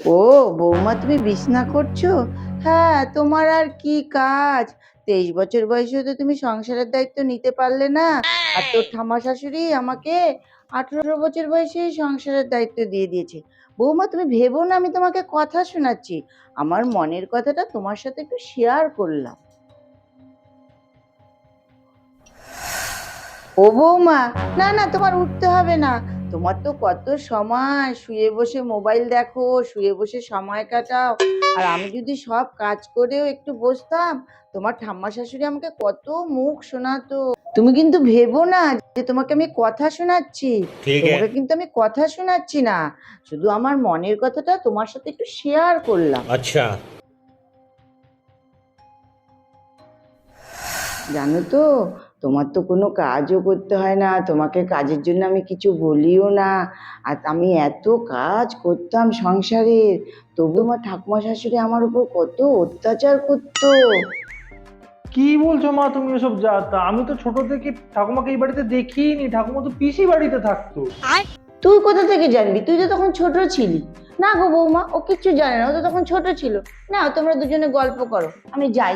ও বৌমা, তুমি বিছনা করছো? হ্যাঁ, তোমার আর কি কাজ? 23 বছর বয়সে তো তুমি সংসারের দায়িত্ব নিতে পারলে না। আর তোর ঠাম্মা শাশুড়ি আমাকে 18 বছর বয়সেই সংসারের দায়িত্ব দিয়ে দিয়েছে। বৌমা, তুমি ভেবো না আমি তোমাকে কথা শোনাচ্ছি, আমার মনের কথাটা তোমার সাথে একটু শেয়ার করলাম। ও বৌমা, না না, তোমার উঠতে হবে না। তোমার তো কত সময় শুয়ে বসে মোবাইল দেখো, শুয়ে বসে সময় কাটাও। আর আমি যদি সব কাজ করেও একটু বসতাম, তোমার ঠাম্মা শাশুড়ি আমাকে কত মুখ শোনাতো। তুমি কিন্তু ভেবো না যে তোমাকে আমি কথা শোনাচ্ছি। ठीक है। তোমাকে কিন্তু আমি কথা শোনাচ্ছি না, শুধু আমার মনের কথাটা তোমার সাথে একটু শেয়ার করলাম। अच्छा। জানো তো, তোমার তো কোনো কাজও করতে হয় না, তোমাকে কাজের জন্য আমি কিছু বলিও না। আর আমি এত কাজ করতাম সংসারের, তবু আমার ঠাকুমা শাশুড়ি আমার উপর কত অত্যাচার করতো। কি বলছো মা তুমি এসব? যা তা, আমি তো ছোট থেকে ঠাকুমাকে এই বাড়িতে দেখিনি। ঠাকুমা তো পিসি বাড়িতে থাকতো। তুই কোথা থেকে জানবি? তুই তো তখন ছোট ছিলি। না গো বৌমা, ও কিচ্ছু জানে না, ও তো তখন ছোট ছিল। না, তোমরা দুজনে গল্প করো, আমি যাই।